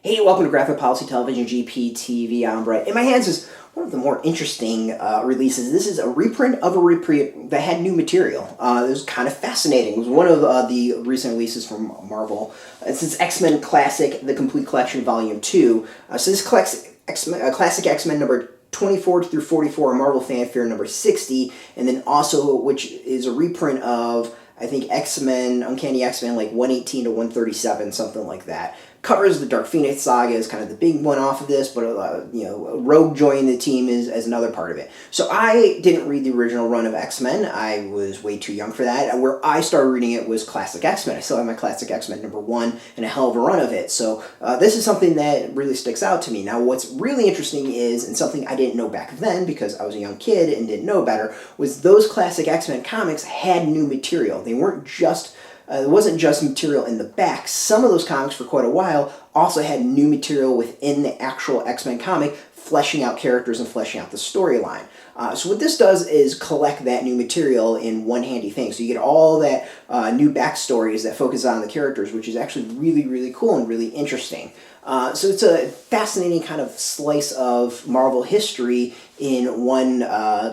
Hey, welcome to Graphic Policy Television, GPTV. I'm Wright. In my hands is one of the more interesting releases. This is a reprint of a reprint that had new material. It was kind of fascinating. It was one of the recent releases from Marvel. It's X-Men Classic, the Complete Collection, Volume 2. So this collects Classic X-Men number 24 through 44, Marvel Fanfare number 60, and then also, which is a reprint of, I think, X-Men, Uncanny X-Men, like 118 to 137, something like that. Covers the Dark Phoenix saga is kind of the big one off of this, but Rogue joining the team is as another part of it. So I didn't read the original run of X-Men. I was way too young for that. Where I started reading it was Classic X-Men. I still have my Classic X-Men number 1 and a hell of a run of it. So this is something that really sticks out to me. Now what's really interesting is, and something I didn't know back then because I was a young kid and didn't know better, was those Classic X-Men comics had new material. They weren't just it wasn't just material in the back. Some of those comics for quite a while also had new material within the actual X-Men comic, fleshing out characters and fleshing out the storyline. So what this does is collect that new material in one handy thing. So you get all that new backstories that focus on the characters, which is actually really, really cool and really interesting. So it's a fascinating kind of slice of Marvel history in one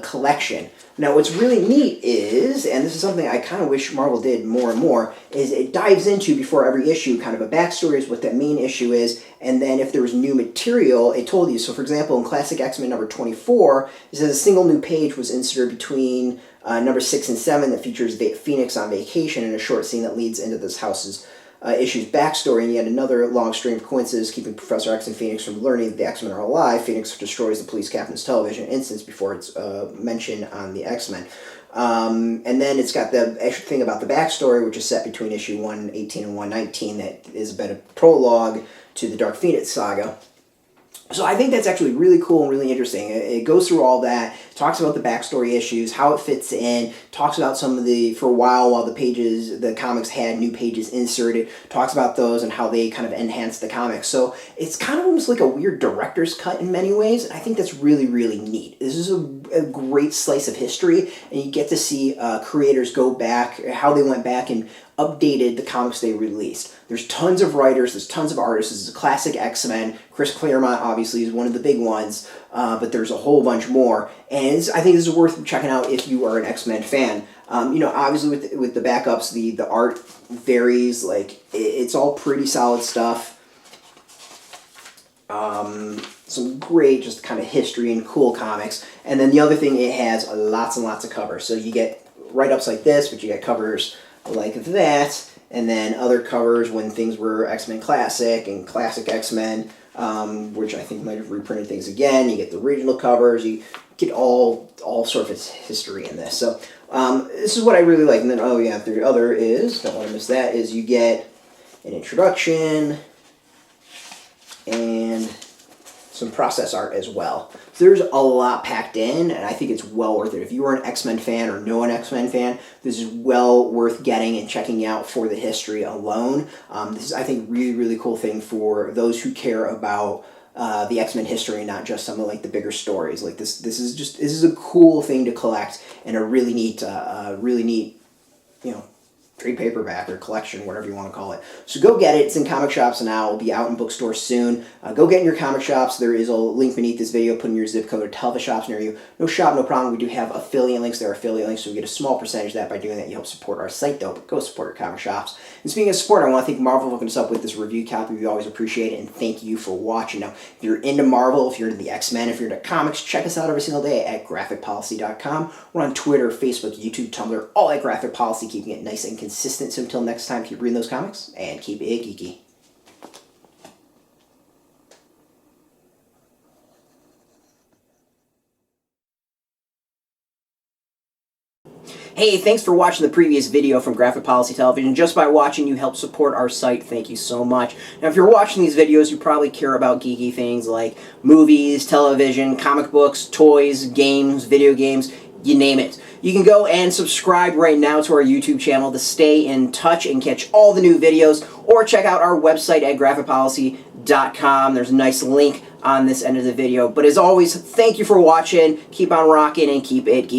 collection. Now what's really neat is, and this is something I kind of wish Marvel did more and more, is it dives into, before every issue, kind of a backstory is what that main issue is, and then if there was new material, it told you. So for example, in Classic X-Men number 24, it says a single new page was inserted between number 6 and 7 that features Phoenix on vacation in a short scene that leads into this house's issue's backstory, and yet another long string of coincidences keeping Professor X and Phoenix from learning that the X-Men are alive. Phoenix destroys the police captain's television instance before it's mentioned on the X-Men. And then it's got the extra thing about the backstory, which is set between issue 118 and 119, that is a bit of prologue to the Dark Phoenix saga. So I think that's actually really cool and really interesting. It goes through all that, talks about the backstory issues, how it fits in, talks about some of the, for a while the comics had new pages inserted, talks about those and how they kind of enhanced the comics. So it's kind of almost like a weird director's cut in many ways, and I think that's really, really neat. This is a great slice of history, and you get to see creators go back, how they went back and updated the comics they released. There's tons of writers, there's tons of artists. This is a Classic X-Men. Chris Claremont obviously is one of the big ones, but there's a whole bunch more. And I think this is worth checking out if you are an X-Men fan. Obviously with the backups, the art varies. Like, it's all pretty solid stuff. Some great just kind of history and cool comics. And then the other thing, it has lots and lots of covers. So you get write-ups like this, but you get covers like that, and then other covers when things were X-Men Classic and Classic X-Men, which I think might have reprinted things again. You get the original covers, you get all sorts of history in this. So this is what I really like. And then, the other is, don't want to miss that, is you get an introduction and some process art as well. So there's a lot packed in, and I think it's well worth it. If you are an X-Men fan or know an X-Men fan, this is well worth getting and checking out for the history alone. This is, I think, really, really cool thing for those who care about the X-Men history, not just some of like the bigger stories. Like this is a cool thing to collect, and a really neat, trade paperback or collection, whatever you want to call it. So go get it. It's in comic shops now. It'll be out in bookstores soon. Go get in your comic shops. There is a link beneath this video. Put in your zip code or tell the shops near you. No shop, no problem. We do have affiliate links. There are affiliate links, so we get a small percentage of that. By doing that, you help support our site, though. But go support your comic shops. And speaking of support, I want to thank Marvel for hooking us up with this review copy. We always appreciate it, and thank you for watching. Now, if you're into Marvel, if you're into the X-Men, if you're into comics, check us out every single day at graphicpolicy.com. We're on Twitter, Facebook, YouTube, Tumblr, all at Graphic Policy, keeping it nice and consistent. So until next time, keep reading those comics, and keep it geeky. Hey, thanks for watching the previous video from Graphic Policy Television. Just by watching, you help support our site. Thank you so much. Now, if you're watching these videos, you probably care about geeky things like movies, television, comic books, toys, games, video games, you name it. You can go and subscribe right now to our YouTube channel to stay in touch and catch all the new videos, or check out our website at graphicpolicy.com. There's a nice link on this end of the video. But as always, thank you for watching. Keep on rocking and keep it geeky.